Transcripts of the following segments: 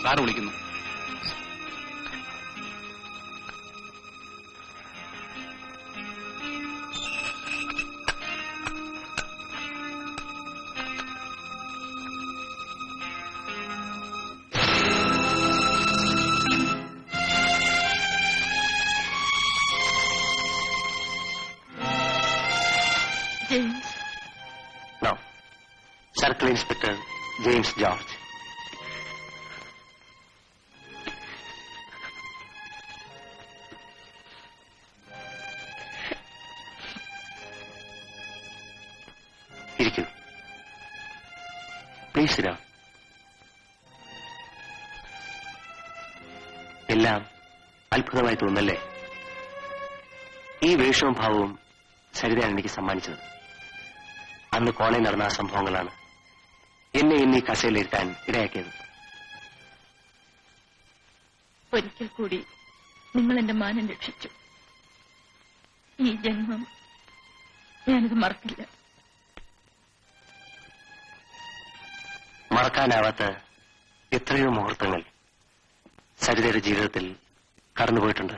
Sir വിളിക്കുന്നു. No. Circle Inspector James George. ഇരിക്കൂ. Please Ira. എല്ലാം അത്ഭുതമായി തോന്നല്ലേ? ഈ വേഷവും ഭാവവും സരിതയാണ് എനിക്ക് സമ്മാനിച്ചത്. അന്ന് കോളേജിൽ നടന്ന ആ സംഭവങ്ങളാണ് എന്നെ ഇന്ന് ഈ കസേരയിലിരുത്താൻ ഇടയാക്കിയത്. ഒരിക്കൽ കൂടി നിങ്ങൾ എന്റെ മാനം രക്ഷിച്ചു. ഈ ജന്മം ഞാനിത് മറക്കില്ല. മറക്കാനാവാത്ത എത്രയോ മുഹൂർത്തങ്ങൾ സരിതയുടെ ജീവിതത്തിൽ കടന്നുപോയിട്ടുണ്ട്.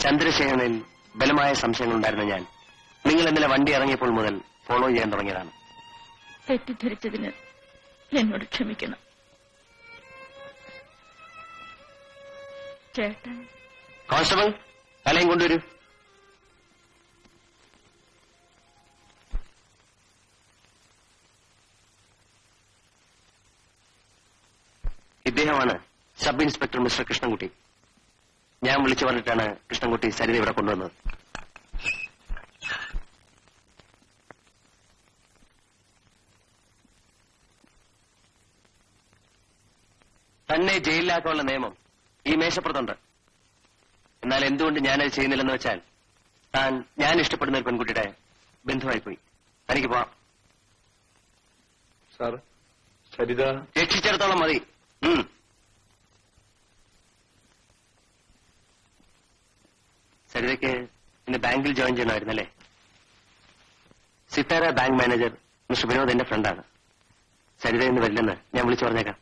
ചന്ദ്രശേഖരനിൽ ബലമായ സംശയങ്ങൾ ഉണ്ടായിരുന്ന ഞാൻ നിങ്ങൾ ഇന്നലെ വണ്ടി ഇറങ്ങിയപ്പോൾ മുതൽ ഫോളോ ചെയ്യാൻ തുടങ്ങിയതാണ്. തെറ്റിദ്ധരിച്ചതിന് എന്നോട് ക്ഷമിക്കണം ചേട്ടൻ. കോൺസ്റ്റബിൾ, തലയും കൊണ്ടുവരൂ. ഇദ്ദേഹമാണ് സബ് ഇൻസ്പെക്ടർ മിസ്റ്റർ കൃഷ്ണൻകുട്ടി. ഞാൻ വിളിച്ചു പറഞ്ഞിട്ടാണ് കൃഷ്ണൻകുട്ടി സരിത ഇവിടെ കൊണ്ടുവന്നത്. തന്നെ ജയിലിലാക്കാനുള്ള നിയമം ഈ മേശപ്പുറത്തുണ്ട്. എന്നാൽ എന്തുകൊണ്ട് ഞാനത് ചെയ്യുന്നില്ലെന്ന് വെച്ചാൽ താൻ ഞാൻ ഇഷ്ടപ്പെടുന്ന ഒരു പെൺകുട്ടിയുടെ ബന്ധുവായിപ്പോയി. തനിക്ക് പോവാം. സാർ, സരിത രക്ഷിച്ചിടത്തോളം മതി. സരിതയ്ക്ക് ഇന്ന് ബാങ്കിൽ ജോയിൻ ചെയ്യണമായിരുന്നല്ലേ? Sithara bank manager mister Vinod എന്റെ ഫ്രണ്ടാണ്. സരിത ഇന്ന് വരില്ലെന്ന് ഞാൻ വിളിച്ചു പറഞ്ഞേക്കാം.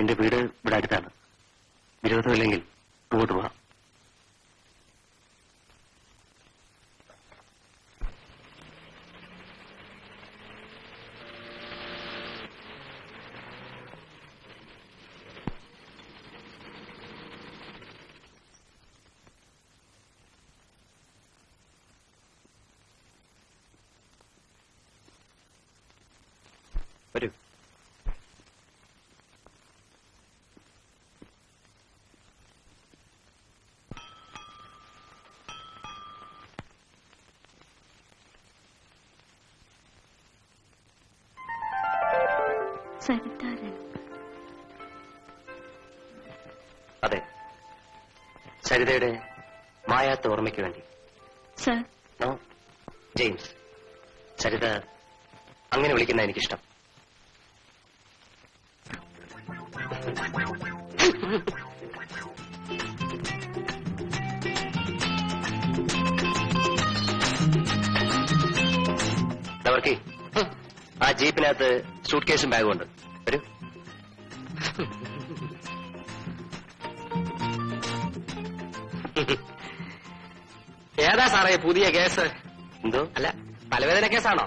എന്റെ വീട് ഇവിടെ അടുത്താണ്. വിരോധമില്ലെങ്കിൽ അങ്ങോട്ട് പോവാം. വരൂ. അതെ, സരിതയുടെ മായാത്ത ഓർമ്മയ്ക്ക് വേണ്ടി. Sir, no, James. സരിത അങ്ങനെ വിളിക്കുന്ന എനിക്കിഷ്ടം. അവർക്ക് ആ ജീപ്പിനകത്ത് സൂട്ട് കേസും ബാഗും ഉണ്ട്. വരൂ. ഏതാ സാറേ പുതിയ കേസ്? എന്തോ? അല്ല, തലവേദന കേസാണോ?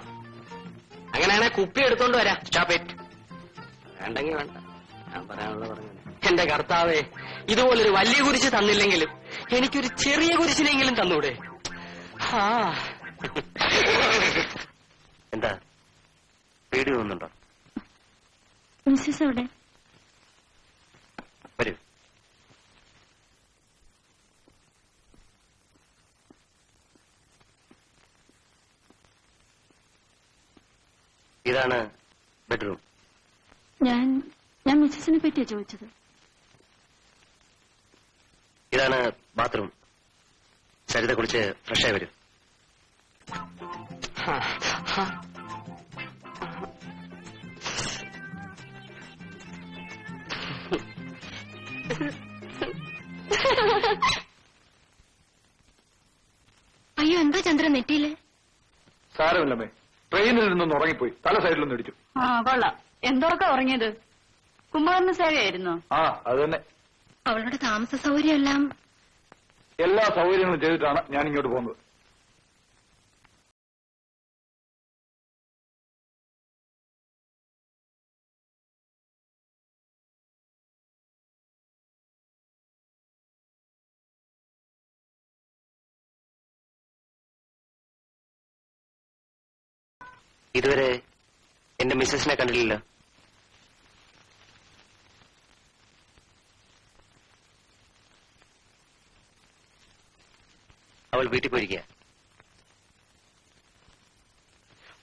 അങ്ങനെയാണെ കുപ്പി എടുത്തോണ്ട് വരാം. Stop it. വേണ്ടെങ്കിൽ വേണ്ട, ഞാൻ പറയാനുള്ളത് പറഞ്ഞു. എന്റെ കർത്താവേ, ഇതുപോലൊരു വലിയ കുരിശ് തന്നില്ലെങ്കിലും എനിക്കൊരു ചെറിയ കുരിശിനെങ്കിലും തന്നൂടെ? ആ എന്താ പേടി തോന്നുന്നുണ്ടോ? മിസ്സസ് എവിടെ? വരൂ. ഇതാണ് ബെഡ്റൂം. ഞാൻ മിസ്സസിനെ പറ്റിയാ ചോദിച്ചത്. ഇതാണ് ബാത്റൂം. സരിത കുളിച്ച് ഫ്രഷായി വരും. എന്താ ചന്ദ്രൻ നെറ്റിയില്? സാരമില്ലമ്മേ, ട്രെയിനിൽ നിന്നൊന്ന് ഉറങ്ങിപ്പോയി, തല സൈഡിലൊന്നും ഇടിച്ചു. ആ കൊള്ളാം. എന്തൊക്കെ ഉറങ്ങിയത്? കുംഭകർണ സേവയായിരുന്നോ? ആ അത് തന്നെ. അവളുടെ താമസ സൗകര്യം എല്ലാം എല്ലാ സൗകര്യങ്ങളും ചെയ്തിട്ടാണ് ഞാൻ ഇങ്ങോട്ട് പോകുന്നത്. ഇതുവരെ എന്റെ മിസ്സസിനെ കണ്ടില്ലല്ലോ. അവൾ വീട്ടിൽ പോയിരിക്കുക.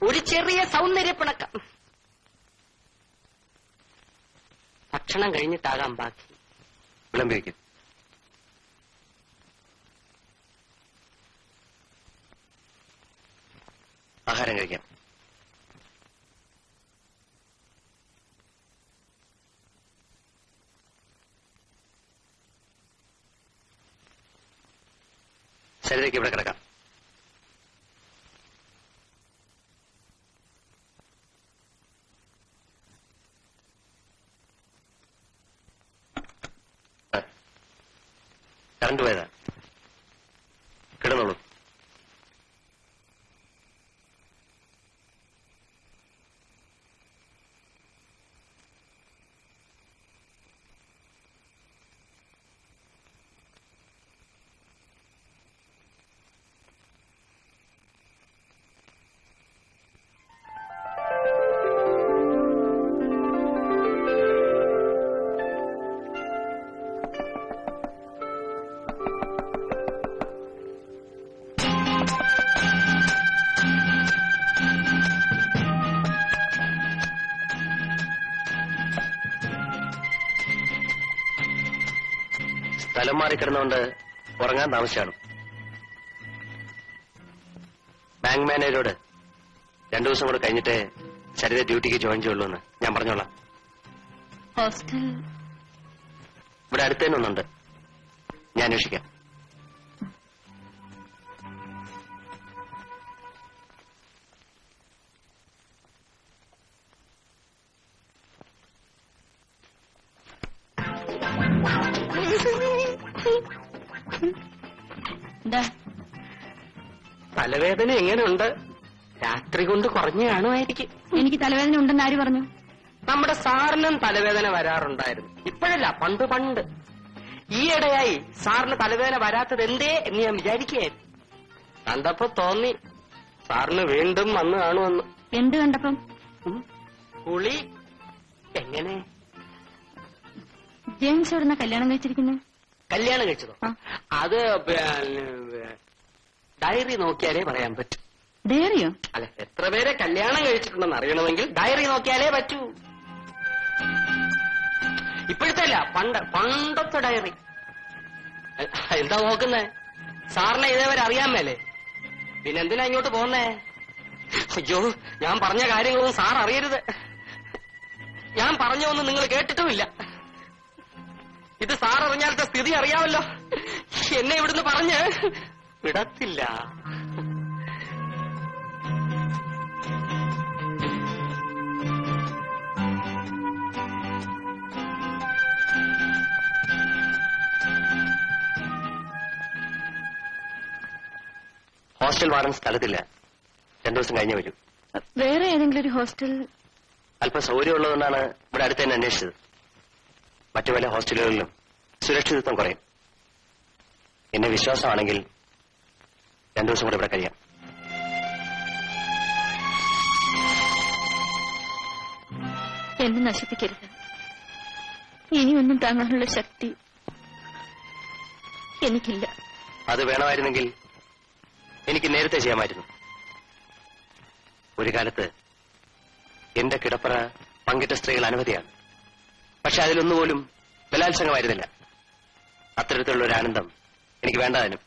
ഒരു ചെറിയ സൗന്ദര്യപ്പിണക്കം. ഭക്ഷണം കഴിഞ്ഞിട്ടാകാം ബാക്കി. വിളമ്പി വയ്ക്കും. ആഹാരം കഴിക്കാം. ശരീരയ്ക്ക് ഇവിടെ കിടക്കാം. കറണ്ട് പോയതാ. കിടന്നോളൂ. സ്ഥലം മാറിക്കിടന്നുകൊണ്ട് ഉറങ്ങാൻ താമസിച്ചാണ്. ബാങ്ക് മാനേജരോട് 2 ദിവസം കൂടെ കഴിഞ്ഞിട്ട് ശരീര ഡ്യൂട്ടിക്ക് ജോയിൻ ചെയ്യുള്ളൂ എന്ന് ഞാൻ പറഞ്ഞോളാം. ഹോസ്റ്റൽ ഇവിടെ അടുത്ത് തന്നെ ഒന്നുണ്ട്, ഞാൻ അന്വേഷിക്കാം. എന്താ? തലവേദന എങ്ങനെയുണ്ട്? രാത്രി കൊണ്ട് കുറഞ്ഞു കാണുമായിരിക്കും. എനിക്ക് തലവേദന ഉണ്ടെന്ന് ആര് പറഞ്ഞു? നമ്മുടെ സാറിനും തലവേദന വരാറുണ്ടായിരുന്നു. ഇപ്പോഴല്ല, പണ്ട് പണ്ട്. ഈയിടെയായി സാറിന് തലവേദന വരാത്തത് എന്തേ എന്ന് ഞാൻ വിചാരിക്കുകയായിരുന്നു. കണ്ടപ്പോ തോന്നി സാറിന് വീണ്ടും വന്നു കാണുമെന്ന്. എന്ത് കണ്ടപ്പം? കുളി എങ്ങനെ? ജെയിംസ് എവിടുന്ന കല്യാണം കഴിച്ചിരിക്കുന്നത്? കല്യാണം കഴിച്ചതോ? ആ. അത് ഡയറി നോക്കിയാലേ പറയാൻ പറ്റൂ. ഡയറിയോ? അല്ല, എത്ര പേരെ കല്യാണം കഴിച്ചിട്ടുണ്ടെന്ന് അറിയണമെങ്കിൽ ഡയറി നോക്കിയാലേ പറ്റൂ. ഇപ്പോഴത്തെ അല്ല, പണ്ടത്തെ ഡയറി. എന്താ നോക്കുന്നേ? സാറിനെ ഇതേവരെ അറിയാൻ മേലേ? പിന്നെന്തിനാ ഇങ്ങോട്ട് പോന്നേ? അയ്യോ, ഞാൻ പറഞ്ഞ കാര്യങ്ങളൊന്നും സാർ അറിയരുത്. ഞാൻ പറഞ്ഞൊന്നും നിങ്ങൾ കേട്ടിട്ടുമില്ല. ഇത് സാർ അറിഞ്ഞാലത്തെ സ്ഥിതി അറിയാമല്ലോ. എന്നെ ഇവിടുന്ന് പറഞ്ഞ് വിടത്തില്ല. ഹോസ്റ്റൽ വാർഡൻ സ്ഥലത്തില്ല, 2 ദിവസം കഴിഞ്ഞേ വരൂ. വേറെ ഏതെങ്കിലും ഒരു ഹോസ്റ്റൽ? അല്പം സൗകര്യമുള്ളതെന്നാണ് ഇവിടെ അടുത്ത് തന്നെ അന്വേഷിച്ചത്. മറ്റു പല ഹോസ്റ്റലുകളിലും സുരക്ഷിതത്വം കുറയും. എന്നെ വിശ്വാസമാണെങ്കിൽ 2 ദിവസം കൂടെ ഇവിടെ കഴിയാം. എന്നെ നശിപ്പിക്കരുത്. ഇനിയൊന്നും താങ്ങാനുള്ള ശക്തി എനിക്കില്ല. അത് വേണമായിരുന്നെങ്കിൽ എനിക്ക് നേരത്തെ ചെയ്യാമായിരുന്നു. ഒരു കാലത്ത് എന്റെ കിടപ്പറ പങ്കിട്ട സ്ത്രീകൾ അനവധിയാണ്. പക്ഷെ അതിലൊന്നുപോലും ബലാത്സംഗമായിരുന്നില്ല. അത്തരത്തിലുള്ള ഒരു ആനന്ദം എനിക്ക് വേണ്ടതിനും.